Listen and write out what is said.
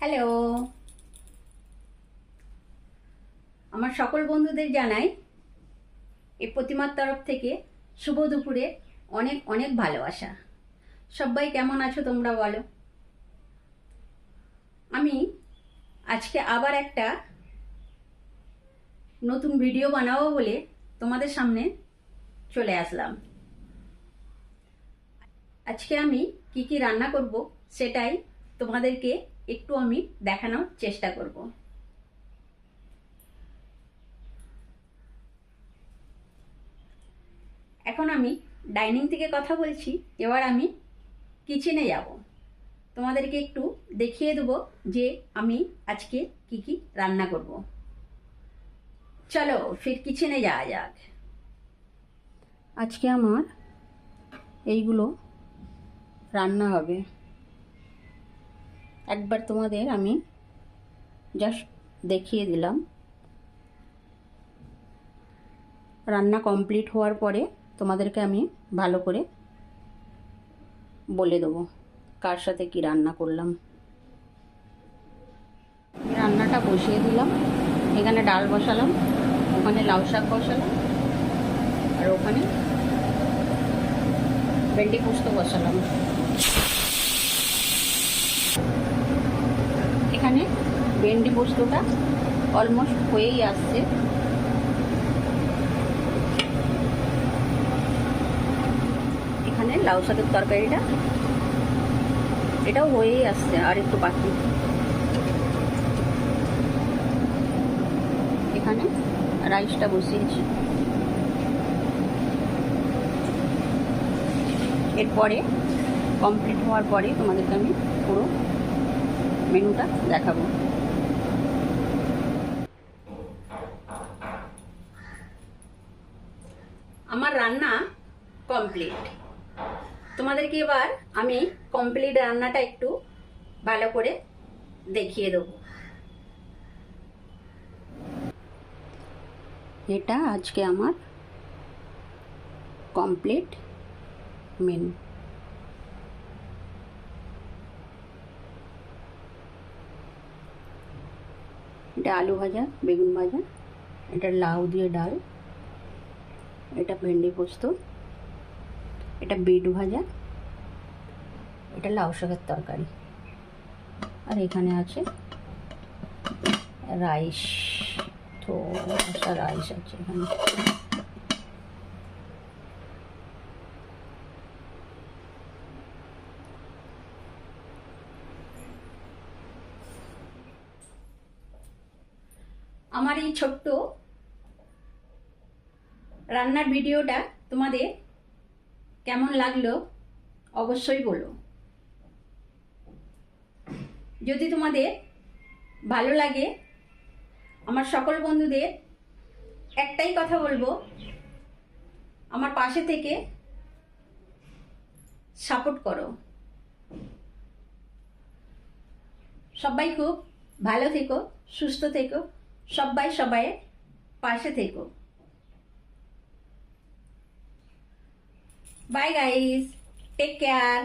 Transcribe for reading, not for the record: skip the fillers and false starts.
Hello, আমার সকল বন্ধুদের জানাই এই প্রতিমার তরফ থেকে শুভ দুপুরে অনেক অনেক ভালোবাসা। সবাই কেমন আছো তোমরা বলো। আমি আজকে আবার একটা নতুন ভিডিও বানাবো বলে তোমাদের সামনে চলে আসলাম। আজকে আমি কি কি রান্না করব সেটাই তোমাদেরকে একটু আমি দেখানোর চেষ্টা করব। এখন আমি ডাইনিং থেকে কথা বলছি, এবার আমি কিচেনে যাব, তোমাদেরকে একটু দেখিয়ে দেবো যে আমি আজকে কি কি রান্না করব। চলো ফির কিচেনে যাওয়া যাক। আজকে আমার এইগুলো রান্না হবে। একবার তোমাদের আমি জাস্ট দেখিয়ে দিলাম। রান্না কমপ্লিট হওয়ার পরে তোমাদেরকে আমি ভালো করে বলে দেবো কার সাথে কি রান্না করলাম। রান্নাটা বসিয়ে দিলাম, এখানে ডাল বসালাম, ওখানে লাউ শাক বসালাম, আর ওখানে ভেন্ডি পোস্ত বসালাম। এখানে ভেন্ডি পোস্তটা অলমোস্ট হয়েই আসছে। এখানে লাউ শাকের তরকারিটা এটাও হয়েই আসছে, আর একটু বাকি। এখানে রাইসটা বসিয়েছি। এরপরে কমপ্লিট হওয়ার পরে তোমাদেরকে আমি পুরো মেনুটা দেখাবো। আমার রান্না কমপ্লিট। তোমাদেরকে এবার আমি কমপ্লিট রান্নাটা একটু ভালো করে দেখিয়ে দেবো। এটা আজকে আমার কমপ্লিট মেনু। এটা আলু ভাজা, বেগুন ভাজা, এটা লাউ দিয়ে ডাল, এটা ভেন্ডি পোস্ত, এটা বিট ভাজা, এটা লাউ শাকের তরকারি, আর এখানে আছে রাইস। তো রাইস আছে এখানে। আমার এই ছোট্ট রান্নার ভিডিওটা তোমাদের কেমন লাগলো অবশ্যই বলো। যদি তোমাদের ভালো লাগে, আমার সকল বন্ধুদের একটাই কথা বলবো, আমার পাশে থেকে সাপোর্ট করো। সবাই খুব ভালো থেকো, সুস্থ থেকো, সবাই পাশে থেকো। Bye guys, take care.